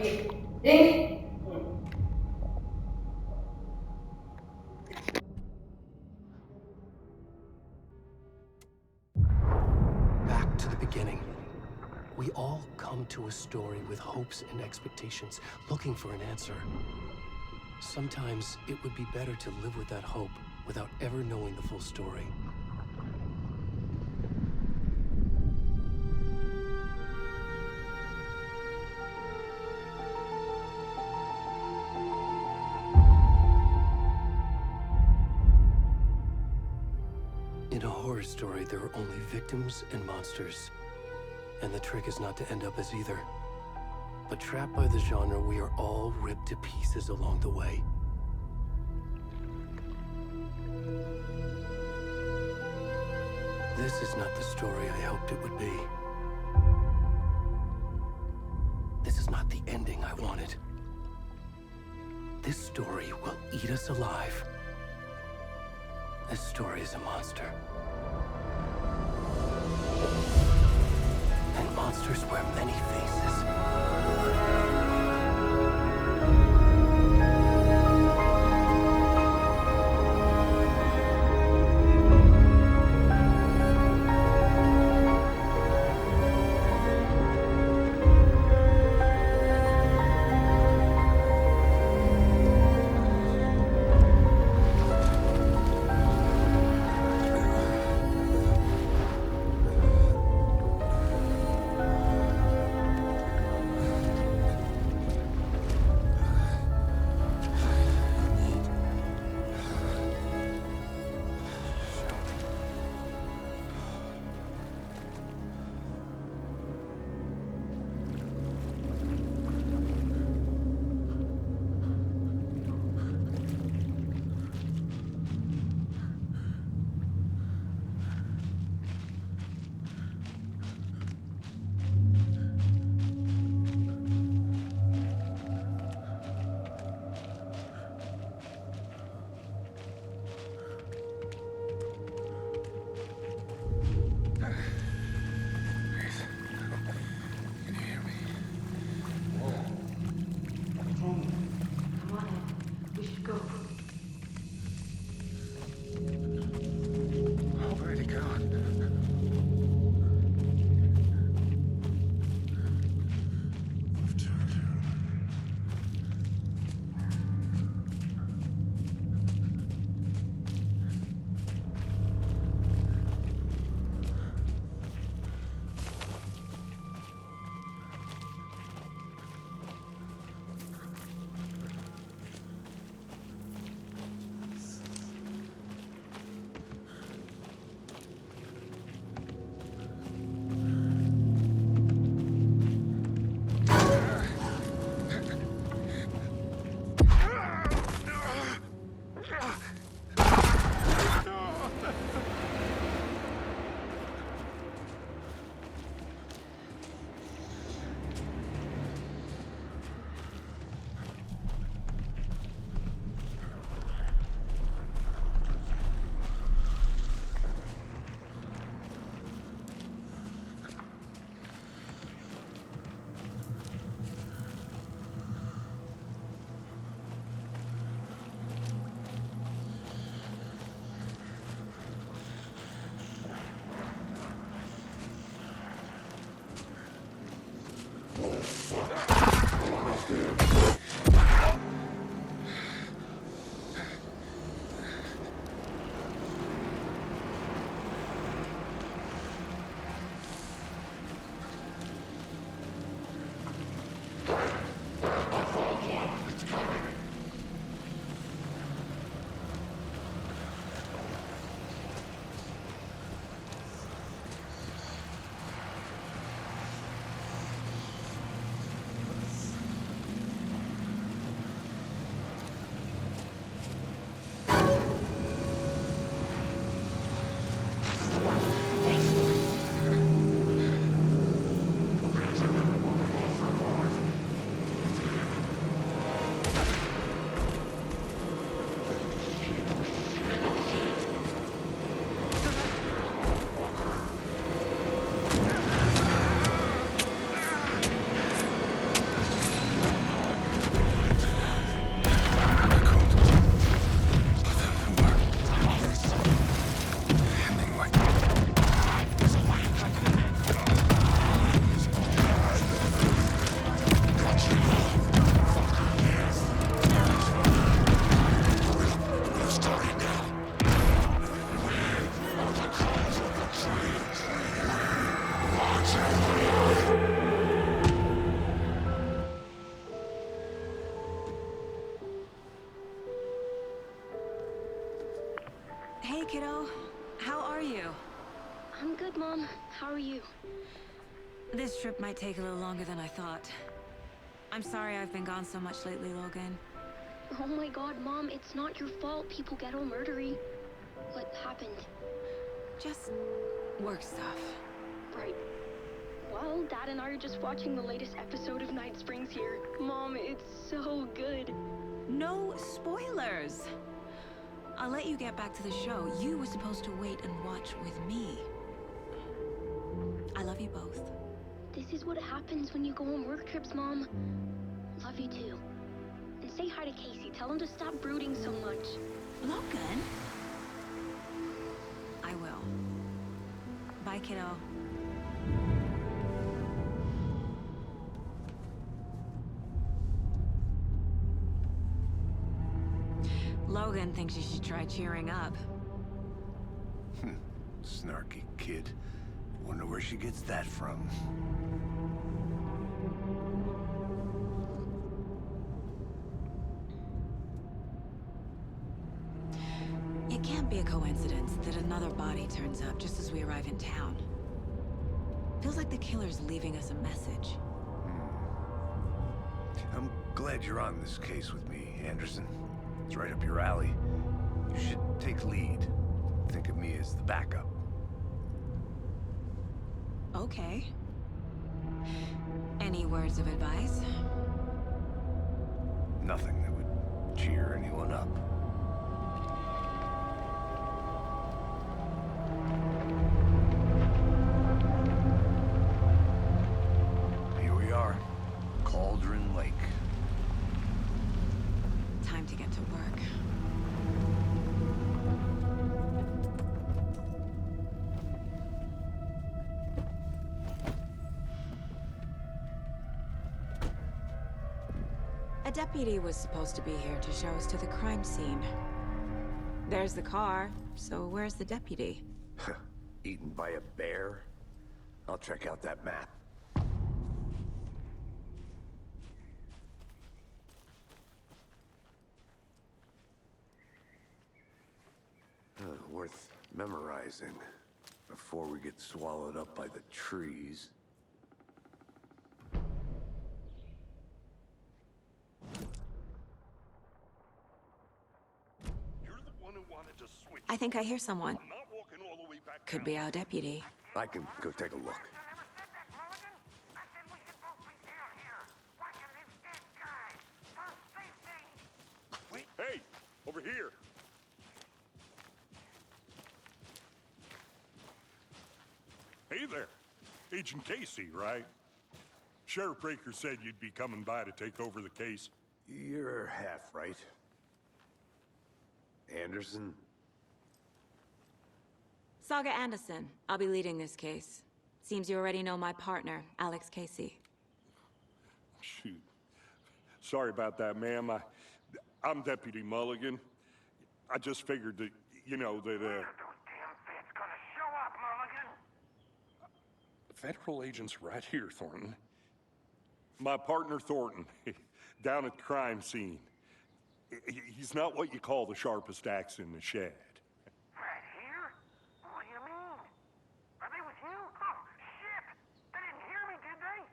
Back to the beginning. We all come to a story with hopes and expectations, looking for an answer. Sometimes it would be better to live with that hope without ever knowing the full story. In a horror story, there are only victims and monsters. And the trick is not to end up as either. But trapped by the genre, we are all ripped to pieces along the way. This is not the story I hoped it would be. This is not the ending I wanted. This story will eat us alive. This story is a monster. And monsters wear many faces. Hey, kiddo. How are you? I'm good, Mom. How are you? This trip might take a little longer than I thought. I'm sorry I've been gone so much lately, Logan. Oh my god, Mom, it's not your fault people get all murdery. What happened? Just work stuff. Right. Well, Dad and I are just watching the latest episode of Night Springs here. Mom, it's so good. No spoilers! I'll let you get back to the show. You were supposed to wait and watch with me. I love you both. This is what happens when you go on work trips, Mom. Love you too. And say hi to Casey. Tell him to stop brooding so much. Logan? I will. Bye, kiddo. Logan thinks you should try cheering up. Snarky kid. Wonder where she gets that from. It can't be a coincidence that another body turns up just as we arrive in town. Feels like the killer's leaving us a message. I'm glad you're on this case with me, Anderson. It's right up your alley. You should take lead. Think of me as the backup. Okay. Any words of advice? Nothing that would cheer anyone up. Here we are. Cauldron Lake. Time to get to work. A deputy was supposed to be here to show us to the crime scene. There's the car, so where's the deputy? Eaten by a bear? I'll check out that map. Worth memorizing before we get swallowed up by the trees. You're the one who wanted to switch. I think I hear someone. I'm not walking all the way back Could down. be our deputy. I can go take a look. Wait. Hey, over here. Hey there. Agent Casey, right? Sheriff Breaker said you'd be coming by to take over the case. You're half right. Anderson? Saga Anderson. I'll be leading this case. Seems you already know my partner, Alex Casey. Shoot. Sorry about that, ma'am. I'm Deputy Mulligan. I just figured that, you know, that, Those damn feds gonna show up, Mulligan. federal agent's right here, Thornton. My partner, Thornton, down at the crime scene. He's not what you call the sharpest axe in the shed. Right here? What do you mean? Are they with you? Oh, shit! They didn't hear me, did they?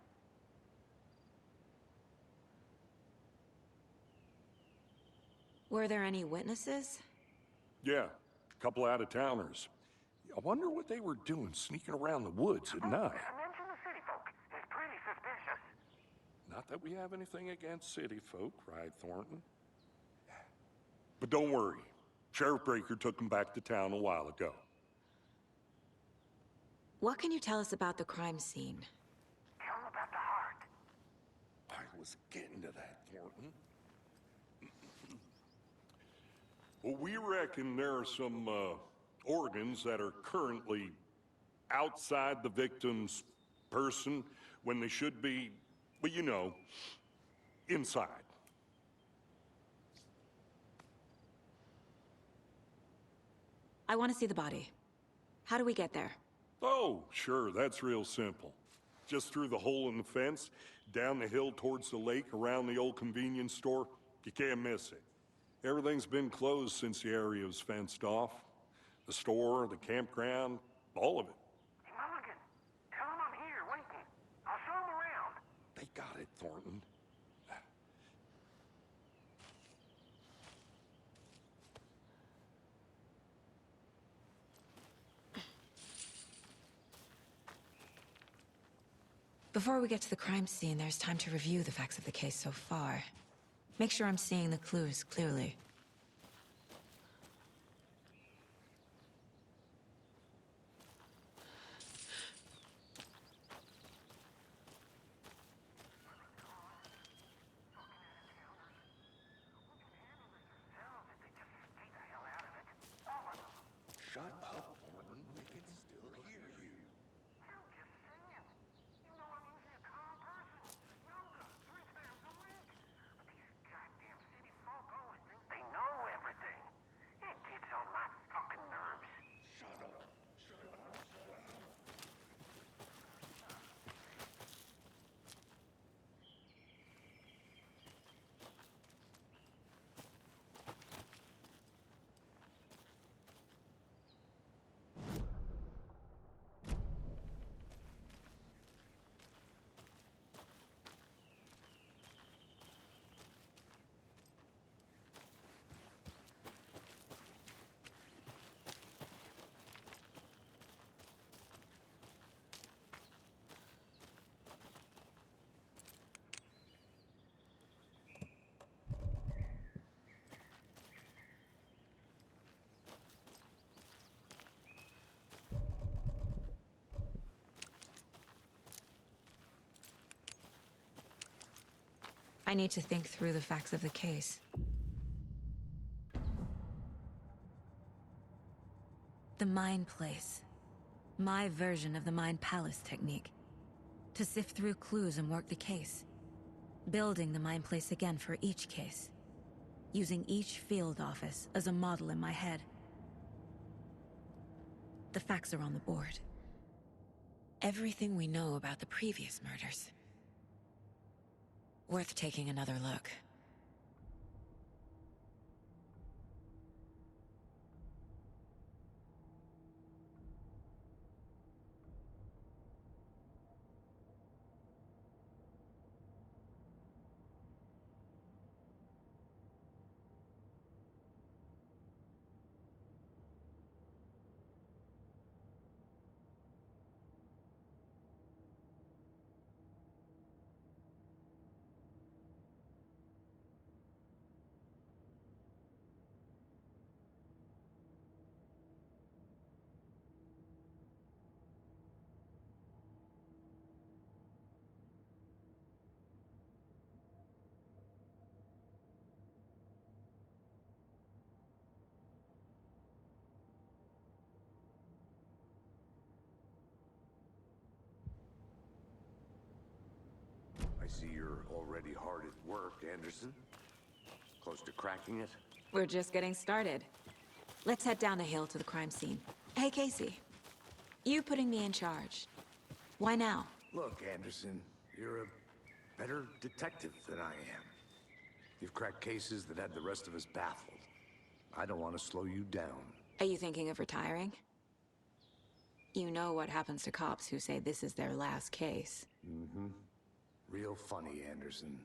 Were there any witnesses? Yeah, a couple out-of-towners. I wonder what they were doing sneaking around the woods at night. Mention the city folk. It's pretty suspicious. Not that we have anything against city folk, right, Thornton? But don't worry. Sheriff Breaker took them back to town a while ago. What can you tell us about the crime scene? Tell them about the heart. I was getting to that, Thornton. Well, we reckon there are some organs that are currently outside the victim's person when they should be, well, you know, inside. I want to see the body. How do we get there? Oh, sure, that's real simple. Just through the hole in the fence, down the hill towards the lake, around the old convenience store. You can't miss it. Everything's been closed since the area was fenced off. The store, the campground, all of it. Hey, Mulligan, tell him I'm here waiting. I'll show him around. They got it, Thornton. Before we get to the crime scene, there's time to review the facts of the case so far. Make sure I'm seeing the clues clearly. Shut up, Thornton. They can still hear you. I'm just saying. You know I'm usually a calm person. Yoga, 3 times a week. But these goddamn city folk always think they know everything. It gets on my fucking nerves. Shut up. Shut up. Shut up. I need to think through the facts of the case. The Mind Place. My version of the Mind Palace technique. To sift through clues and work the case. Building the Mind Place again for each case. Using each field office as a model in my head. The facts are on the board. Everything we know about the previous murders. Worth taking another look. I see you're already hard at work, Anderson. Close to cracking it? We're just getting started. Let's head down the hill to the crime scene. Hey, Casey. You putting me in charge. Why now? Look, Anderson, you're a better detective than I am. You've cracked cases that had the rest of us baffled. I don't want to slow you down. Are you thinking of retiring? You know what happens to cops who say this is their last case. Mm-hmm. Real funny, Anderson.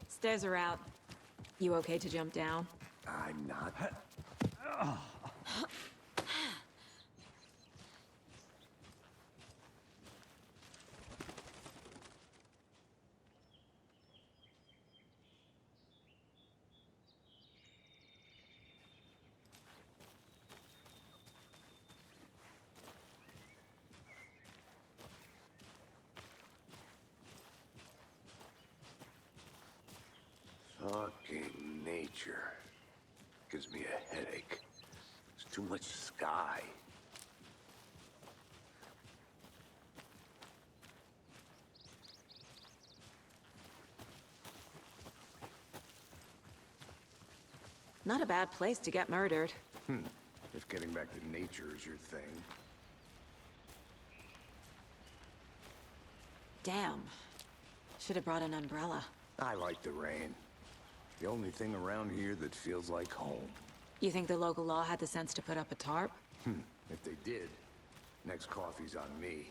Stairs are out. You okay to jump down? I'm not. nature. Gives me a headache. There's too much sky. Not a bad place to get murdered. If getting back to nature is your thing. Damn. Should have brought an umbrella. I like the rain. The only thing around here that feels like home. You think the local law had the sense to put up a tarp? If they did, next coffee's on me.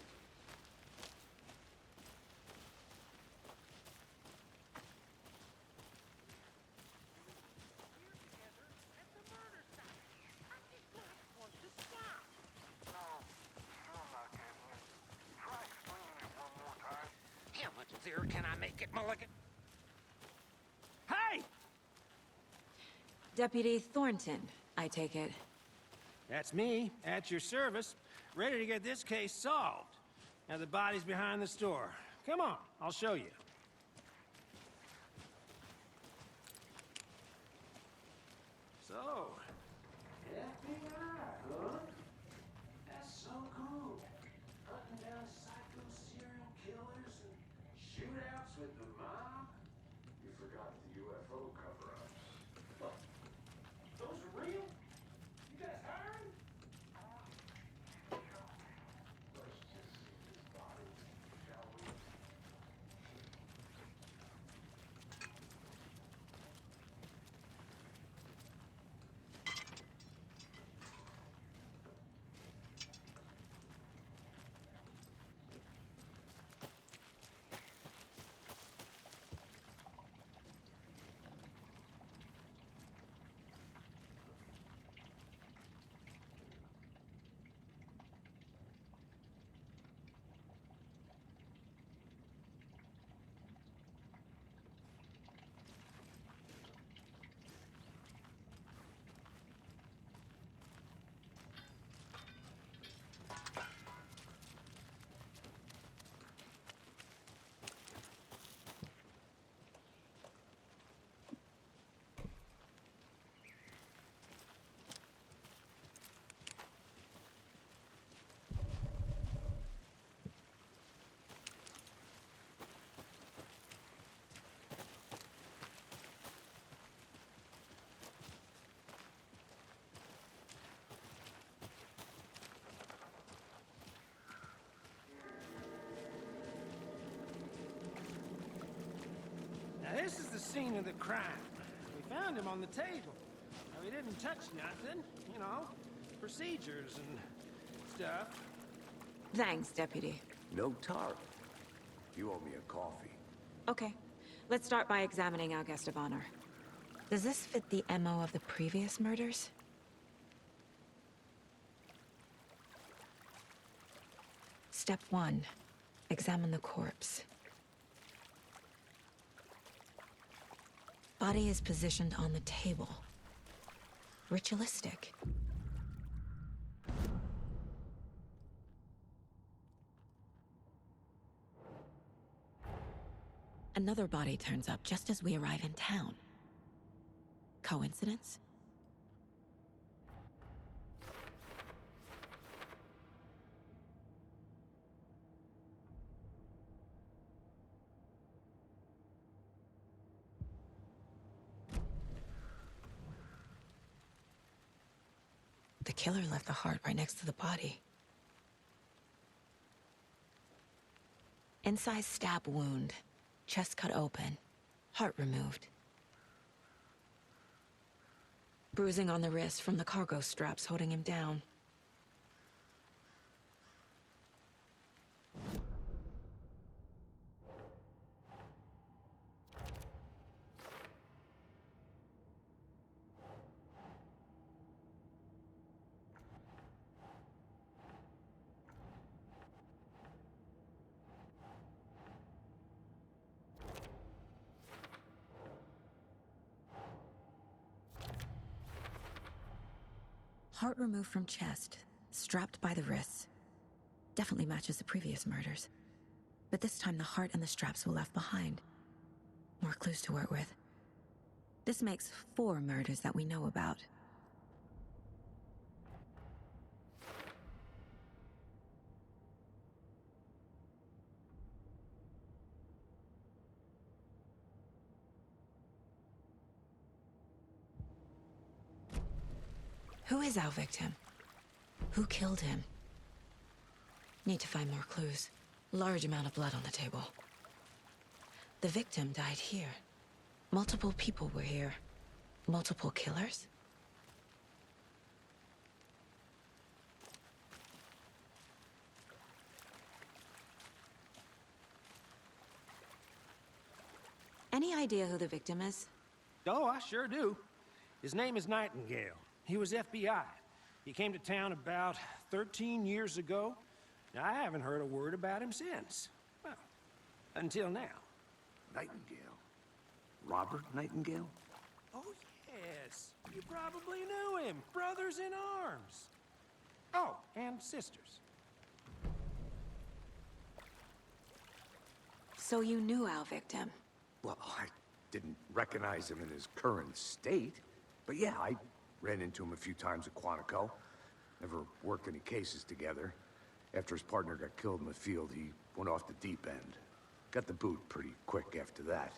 How much clearer can I make it, Mulligan? Hey! Deputy Thornton, I take it. That's me, at your service, ready to get this case solved. Now the body's behind the store. Come on, I'll show you. So, FBI, huh? That's so cool. Hunting down psycho serial killers and shootouts with the mob. You forgot the UFO cover-ups. What? Those are real? You guys hiring? Let's just see this body, shall we? Now this is the scene of the crime. We found him on the table. Now, he didn't touch nothing, you know, procedures and stuff. Thanks, Deputy. No tarp. You owe me a coffee. Okay, let's start by examining our guest of honor. Does this fit the MO of the previous murders? Step 1. Examine the corpse. Body is positioned on the table. Ritualistic. Another body turns up just as we arrive in town. Coincidence? The killer left the heart right next to the body. Incised stab wound. Chest cut open. Heart removed. Bruising on the wrist from the cargo straps holding him down. Heart removed from chest, strapped by the wrists. Definitely matches the previous murders. But this time the heart and the straps were left behind. More clues to work with. This makes 4 murders that we know about. Who is our victim? Who killed him? Need to find more clues. Large amount of blood on the table. The victim died here. Multiple people were here. Multiple killers? Any idea who the victim is? Oh, I sure do. His name is Nightingale. He was FBI. He came to town about 13 years ago. I haven't heard a word about him since. Well, until now. Nightingale? Robert Nightingale? Oh, yes. You probably knew him. Brothers in arms. Oh, and sisters. So you knew our victim? Well, I didn't recognize him in his current state. But yeah, I ran into him a few times at Quantico. Never worked any cases together. After his partner got killed in the field, he went off the deep end. Got the boot pretty quick after that.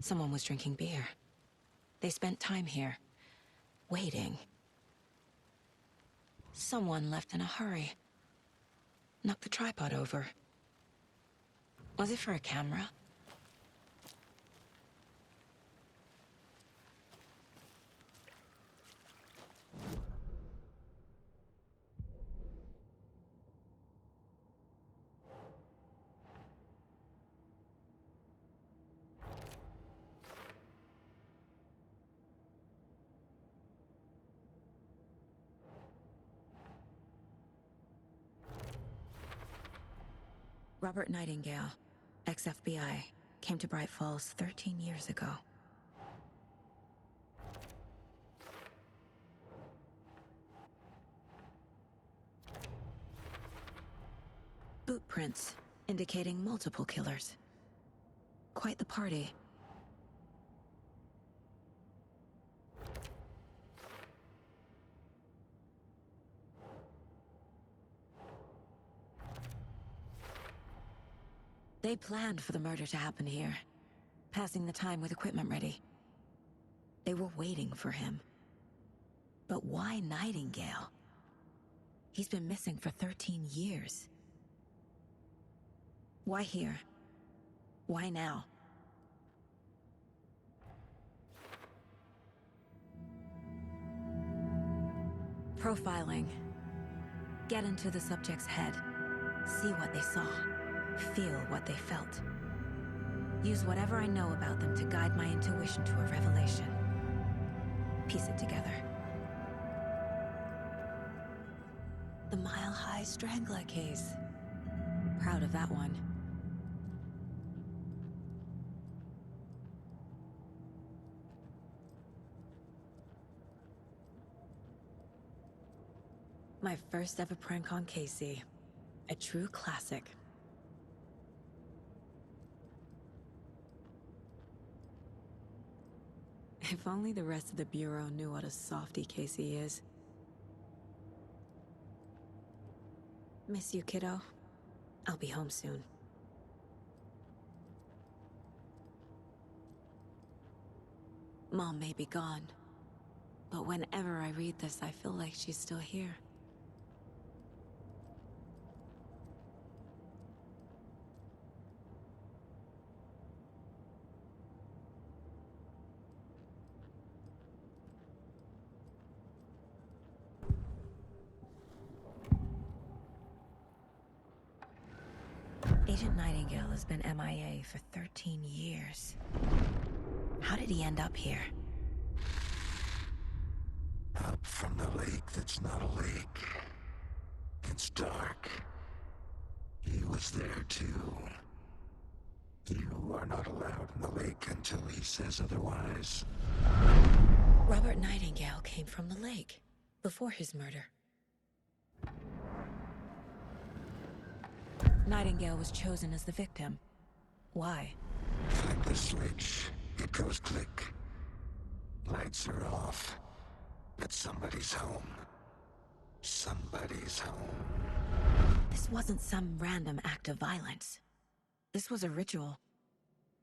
Someone was drinking beer. They spent time here, waiting. Someone left in a hurry. Knocked the tripod over. Was it for a camera? Robert Nightingale, ex-FBI, came to Bright Falls 13 years ago. Boot prints indicating multiple killers. Quite the party. They planned for the murder to happen here, passing the time with equipment ready. They were waiting for him. But why Nightingale? He's been missing for 13 years. Why here? Why now? Profiling. Get into the subject's head. See what they saw. Feel what they felt. Use whatever I know about them to guide my intuition to a revelation. Piece it together. The Mile High Strangler case. Proud of that one. My first ever prank on Casey. A true classic. If only the rest of the Bureau knew what a softy Casey is. Miss you, kiddo. I'll be home soon. Mom may be gone, but whenever I read this, I feel like she's still here. Agent Nightingale has been MIA for 13 years. How did he end up here? Up from the lake that's not a lake. It's dark. He was there too. You are not allowed in the lake until he says otherwise. Robert Nightingale came from the lake, before his murder. Nightingale was chosen as the victim. Why? Flip the switch. It goes click. Lights are off. But somebody's home. Somebody's home. This wasn't some random act of violence. This was a ritual.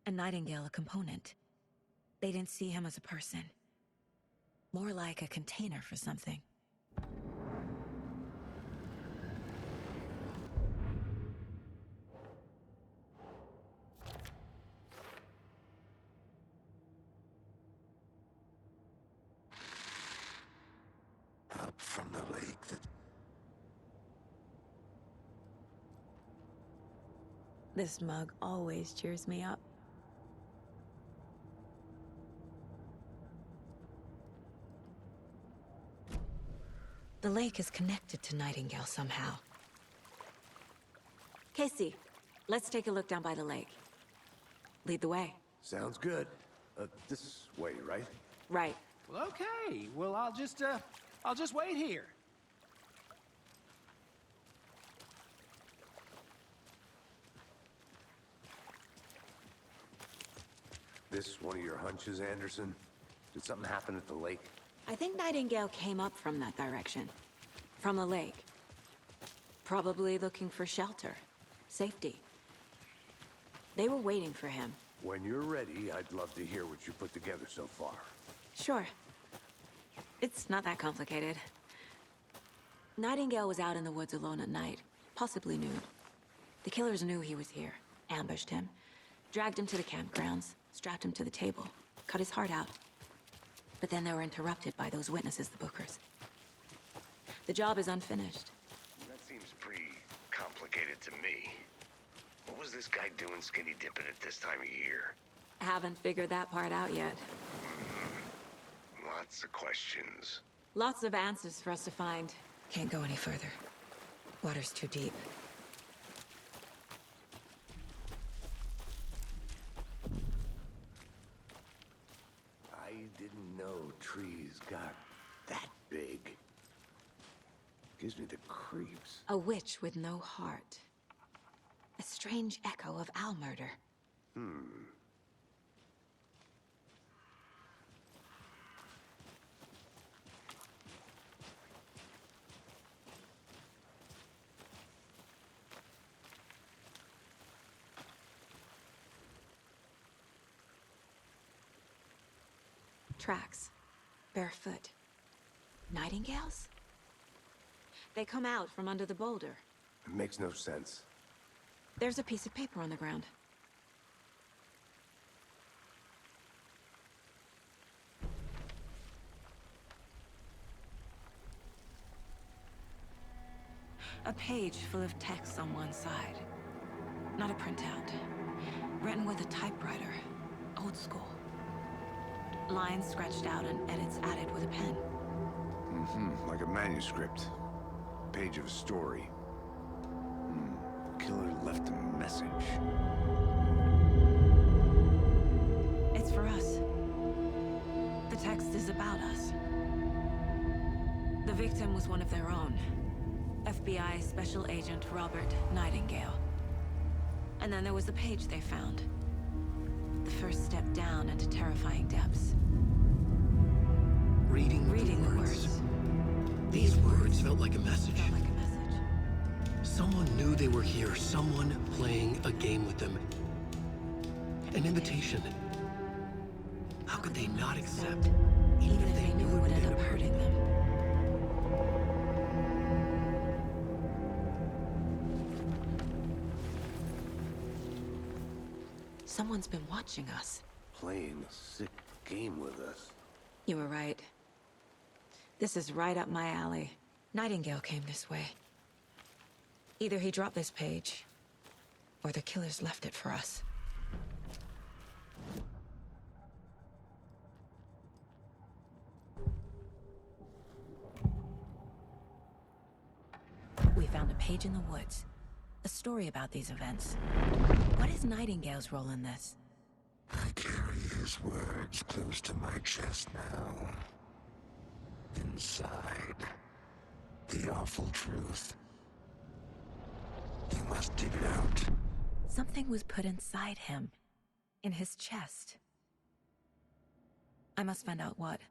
And Nightingale a component. They didn't see him as a person. More like a container for something. Up from the lake that... This mug always cheers me up. The lake is connected to Nightingale somehow. Casey, let's take a look down by the lake. Lead the way. Sounds good. This way, right? Right. Well, okay. Well, I'll just wait here. This one of your hunches, Anderson? Did something happen at the lake? I think Nightingale came up from that direction. From the lake. Probably looking for shelter. Safety. They were waiting for him. When you're ready, I'd love to hear what you put together so far. Sure. It's not that complicated. Nightingale was out in the woods alone at night, possibly nude. The killers knew he was here, ambushed him, dragged him to the campgrounds, strapped him to the table, cut his heart out. But then they were interrupted by those witnesses, the Bookers. The job is unfinished. That seems pretty complicated to me. What was this guy doing skinny dipping at this time of year? Haven't figured that part out yet. Lots of questions. Lots of answers for us to find. Can't go any further. Water's too deep. I didn't know trees got that big. Gives me the creeps. A witch with no heart. A strange echo of owl murder. Tracks. Barefoot. Nightingales? They come out from under the boulder. It makes no sense. There's a piece of paper on the ground. A page full of text on one side. Not a printout. Written with a typewriter. Old school. Lines scratched out and edits added with a pen. Like a manuscript. Page of a story. Killer left a message. It's for us. The text is about us. The victim was one of their own. FBI Special Agent Robert Nightingale. And then there was the page they found. The first step down into terrifying depths. Reading the words. These words felt like a message. Felt like a message. Someone knew they were here. Someone playing a game with them. An invitation. How could they not accept? Even if they knew it would end up hurting them. Someone's been watching us. Playing a sick game with us. You were right. This is right up my alley. Nightingale came this way. Either he dropped this page, or the killers left it for us. We found a page in the woods. A story about these events. What is Nightingale's role in this? I carry his words close to my chest now. Inside, the awful truth. You must dig it out. Something was put inside him. In his chest. I must find out what.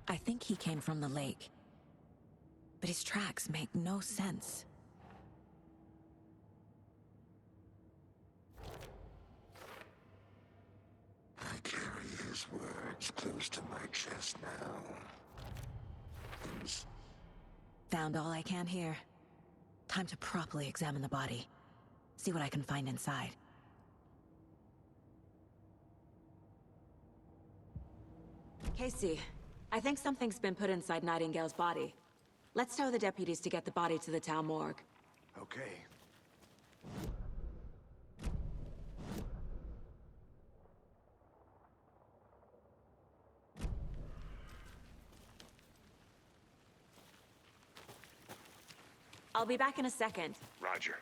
I think he came from the lake. But his tracks make no sense. I carry his words close to my chest now. Found all I can here. Time to properly examine the body. See what I can find inside. Casey, I think something's been put inside Nightingale's body. Let's tell the deputies to get the body to the town morgue. Okay. I'll be back in a second. Roger.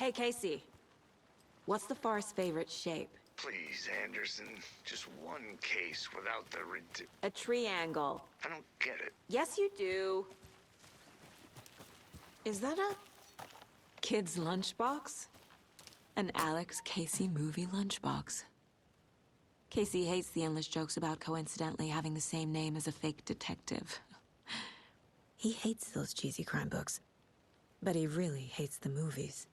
Hey, Casey. What's the forest's favorite shape? Please, Anderson. Just one case without the A triangle. I don't get it. Yes, you do. Is that a kid's lunchbox? An Alex Casey movie lunchbox. Casey hates the endless jokes about coincidentally having the same name as a fake detective. He hates those cheesy crime books, but he really hates the movies.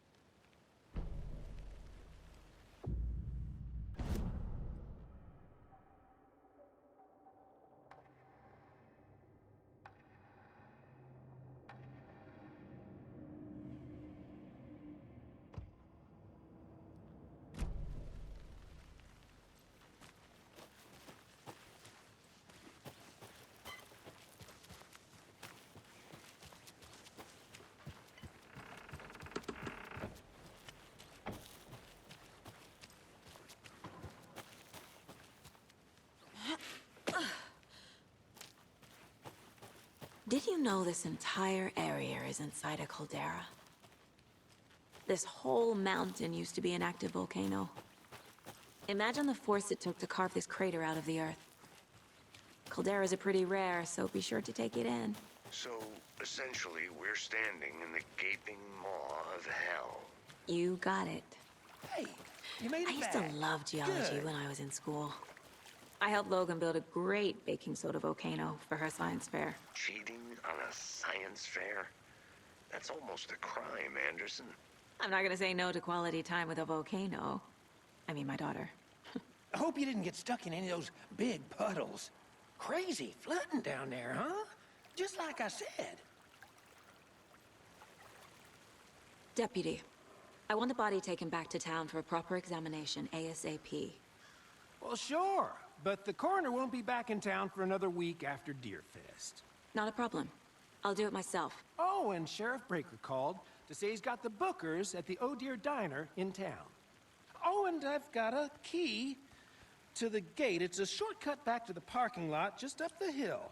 Did you know this entire area is inside a caldera? This whole mountain used to be an active volcano. Imagine the force it took to carve this crater out of the earth. Calderas are pretty rare, so be sure to take it in. So, essentially, we're standing in the gaping maw of hell. You got it. Hey, you made it I used back. to love geology Good. when I was in school. I helped Logan build a great baking soda volcano for her science fair. Cheating on a science fair? That's almost a crime, Anderson. I'm not gonna say no to quality time with a volcano. I mean, my daughter. I hope you didn't get stuck in any of those big puddles. Crazy flooding down there, huh? Just like I said. Deputy, I want the body taken back to town for a proper examination ASAP. Well, sure, but the coroner won't be back in town for another week after Deerfest. Not a problem. I'll do it myself. Oh, and Sheriff Breaker called to say he's got the bookers at the Oh Dear Diner in town. Oh, and I've got a key to the gate. It's a shortcut back to the parking lot just up the hill.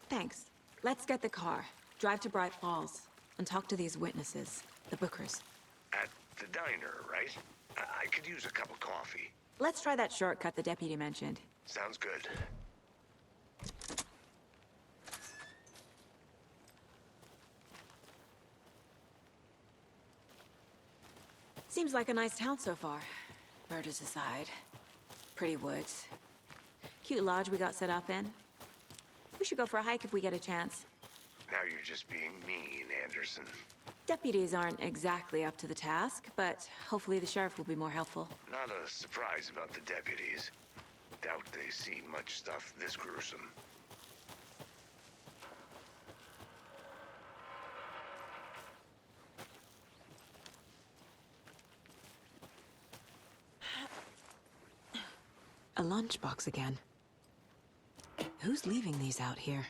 Thanks. Let's get the car, drive to Bright Falls, and talk to these witnesses, the bookers. At the diner, right? I could use a cup of coffee. Let's try that shortcut the deputy mentioned. Sounds good. Seems like a nice town so far. Murders aside. Pretty woods. Cute lodge we got set up in. We should go for a hike if we get a chance. Now you're just being mean, Anderson. Deputies aren't exactly up to the task, but hopefully the sheriff will be more helpful. Not a surprise about the deputies. Doubt they see much stuff this gruesome. A lunchbox again. Who's leaving these out here?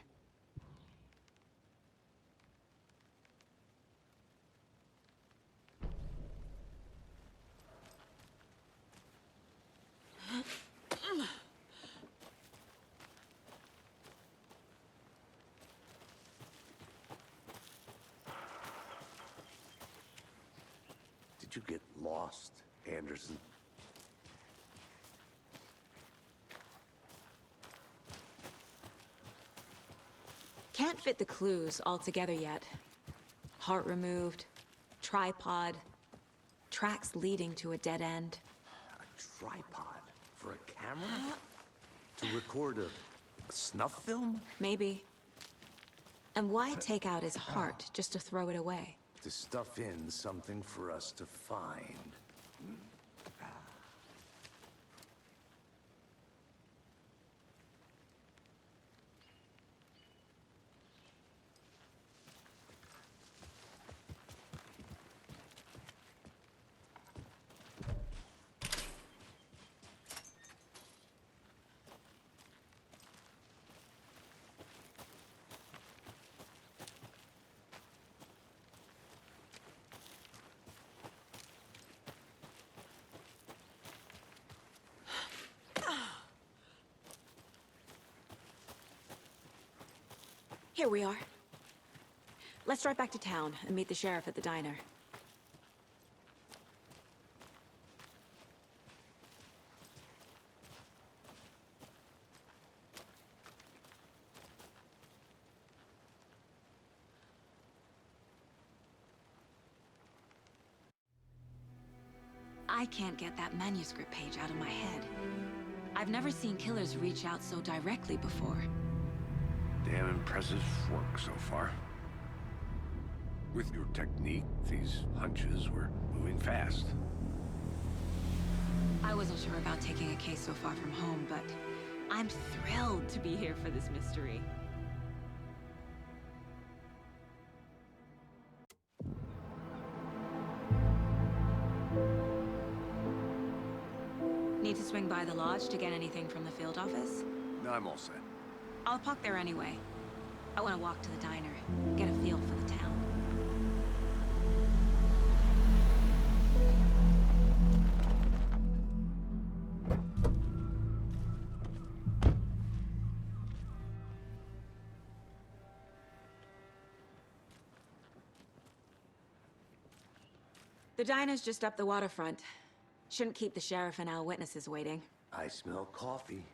Did you get lost, Anderson? Can't fit the clues all together yet. Heart removed, tripod, tracks leading to a dead end. A tripod for a camera? To record a snuff film? Maybe. And why take out his heart just to throw it away? To stuff in something for us to find. Here we are. Let's drive back to town and meet the sheriff at the diner. I can't get that manuscript page out of my head. I've never seen killers reach out so directly before. Damn impressive work so far. With your technique, these hunches were moving fast. I wasn't sure about taking a case so far from home, but I'm thrilled to be here for this mystery. Need to swing by the lodge to get anything from the field office? No, I'm all set. I'll park there anyway. I want to walk to the diner, get a feel for the town. The diner's just up the waterfront. Shouldn't keep the sheriff and our witnesses waiting. I smell coffee.